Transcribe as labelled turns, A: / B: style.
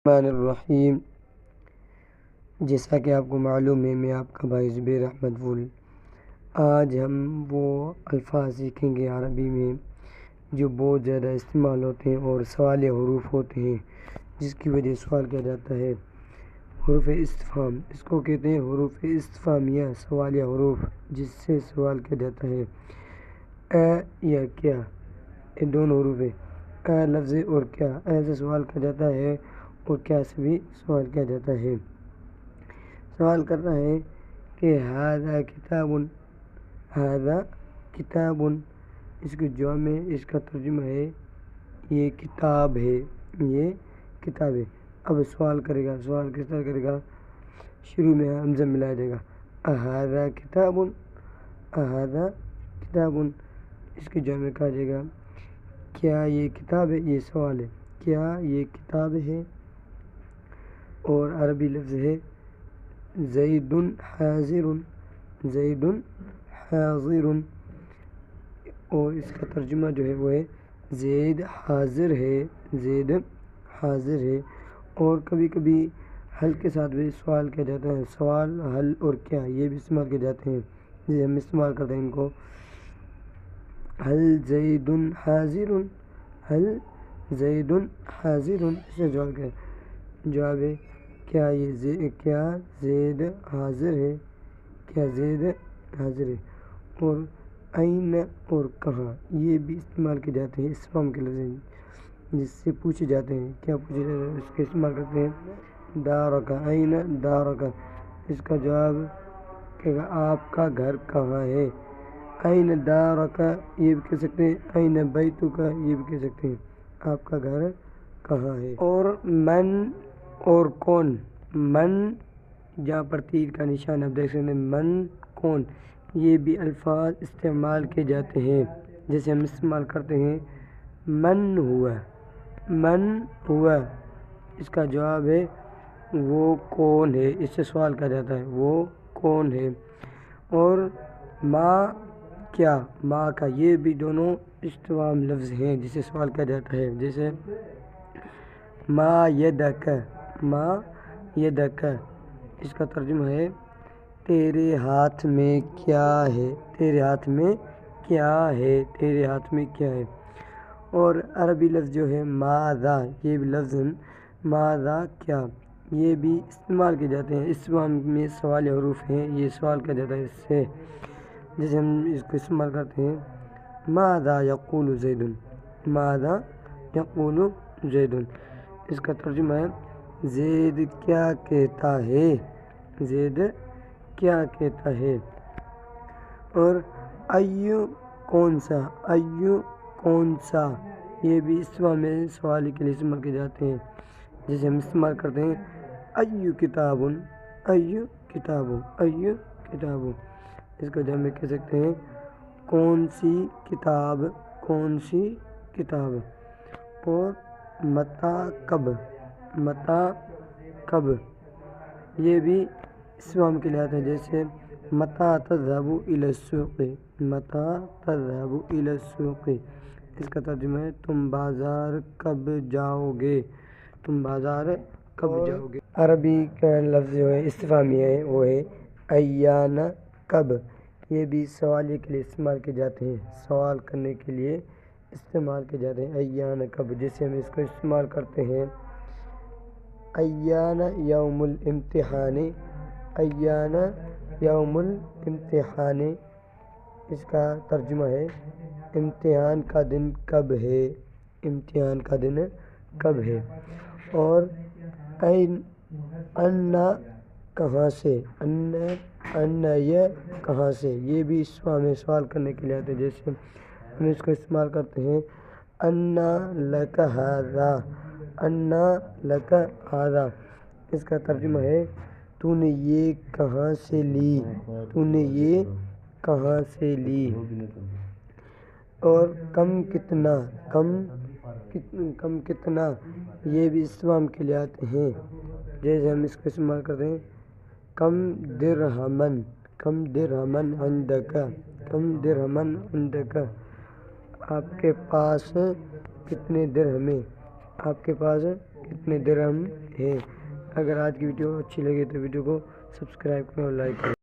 A: الرحمن الرحیم۔ جیسا کہ آپ کو معلوم ہے، میں آپ کا بھائی زبیر احمد وول۔ آج ہم وہ الفاظ سیکھیں گے عربی میں جو بہت زیادہ استعمال ہوتے ہیں اور سوالیہ حروف ہوتے ہیں، جس کی وجہ سوال کیا جاتا ہے۔ حروف استفہام، اس کو کہتے ہیں حروف استفہامیہ، سوالیہ حروف جس سے سوال کیا جاتا ہے۔ یا کیا، یہ دونوں حروف ہے، لفظ اور کیا، ایسے سوال کیا جاتا ہے اور کیا سے بھی سوال کیا جاتا ہے۔ سوال کر رہا ہے کہ ھذا کتاب، ھذا کتاب، اس کے جواب میں اس کا ترجمہ ہے یہ کتاب ہے، یہ کتاب ہے۔ اب سوال کرے گا، سوال کس طرح کرے گا؟ شروع میں حمزہ ملایا جائے گا، ھذا کتاب، ھذا کتاب۔ اس کے جواب میں کہا جائے گا کیا یہ کتاب ہے، یہ سوال ہے، کیا یہ کتاب ہے؟ اور عربی لفظ ہے زید حاضر، زید حاضر، اور اس کا ترجمہ جو ہے وہ ہے زید حاضر ہے، زید حاضر ہے۔ اور کبھی کبھی حل کے ساتھ بھی سوال کیا جاتا ہے، سوال، حل اور کیا، یہ بھی استعمال کیے جاتے ہیں۔ جی ہم استعمال کرتے ہیں ان کو، حل زید حاضر، حل زید حاضر، اس سے جواب کیا ہے؟ جواب ہے کیا کیا زید حاضر ہے، کیا زید حاضر ہے۔ اور این اور کہاں، یہ بھی استعمال کیے جاتے ہیں استفہام کے لفظ جس سے پوچھے جاتے ہیں، کیا پوچھے جاتے ہیں، اس کے استعمال کرتے ہیں۔ دارک، این دارک، اس کا جواب کہے گا آپ کا گھر کہاں ہے۔ این دارک، یہ بھی کہہ سکتے ہیں، این بیتک، یہ بھی کہہ سکتے ہیں، آپ کا گھر کہاں ہے۔ اور من اور کون، من، جہاں پر تیر کا نشان آپ دیکھ سکتے ہیں، من کون، یہ بھی الفاظ استعمال کیے جاتے ہیں۔ جیسے ہم استعمال کرتے ہیں من ہوا، من ہوا، اس کا جواب ہے وہ کون ہے، اس سے سوال کیا جاتا ہے، وہ کون ہے۔ اور ما کیا، ما کا، یہ بھی دونوں استفہام لفظ ہیں جس سے سوال کیا جاتا ہے۔ جیسے ما یدک، ما یدک، اس کا ترجمہ ہے تیرے ہاتھ میں کیا ہے، تیرے ہاتھ میں کیا ہے، تیرے ہاتھ میں کیا ہے۔ اور عربی لفظ جو ہے ماذا، یہ بھی لفظ ماذا کیا، یہ بھی استعمال کیے جاتے ہیں استفہام میں، سوالیہ حروف ہیں، یہ سوال کیا جاتا ہے اس سے۔ جیسے ہم اس کو استعمال کرتے ہیں ماذا یقول زید، ماذا یقول زید، اس کا ترجمہ ہے زید کیا کہتا ہے، زید کیا کہتا ہے۔ اور ایو کون سا، ایو کون سا، یہ بھی استفہام میں سوال کے لیے استعمال کیے جاتے ہیں۔ جیسے ہم استعمال کرتے ہیں ایو کتاب، ایو کتاب، ایو کتاب، اس کا جواب میں کہہ سکتے ہیں کون سی کتاب، کون سی کتاب۔ اور متی کب، متی کب، یہ بھی استفہام کے لیے آتا ہے۔ جیسے متی تذهب الى السوق، متی تذهب الى السوق، اس کا ترجمہ ہے تم بازار کب جاؤ گے، تم بازار کب جاؤ گے۔ عربی کا لفظ جو ہے استفہامی ہے وہ ہے ایان کب، یہ بھی سوالیہ کے لیے استعمال کیے جاتے ہیں، سوال کرنے کے لیے استعمال کیے جاتے ہیں ایان کب۔ جیسے ہم اس کو استعمال کرتے ہیں ایان یوم الامتحان، ایان یوم الامتحان، اس کا ترجمہ ہے امتحان کا دن کب ہے، امتحان کا دن کب ہے۔ اور ان کہاں سے، ان یہ کہاں سے، یہ بھی استفہام میں سوال کرنے کے لیے آتے ہیں۔ جیسے ہم اس کو استعمال کرتے ہیں ان لک ھذا، ان لک ھذا، اس کا ترجمہ ہے تو نے یہ کہاں سے لی، تو نے یہ کہاں سے لی۔ اور کم کتنا، کم کتنا، یہ بھی استفہام کے لیے آتے ہیں۔ جیسے ہم اس کو استعمال کرتے ہیں کم درہمن، کم درہمن عندک، کم درہمن عندک، آپ کے پاس کتنے درہم ہیں، آپ کے پاس کتنے درہم ہے۔ اگر آج کی ویڈیو اچھی لگے تو ویڈیو کو سبسکرائب کریں اور لائک کریں۔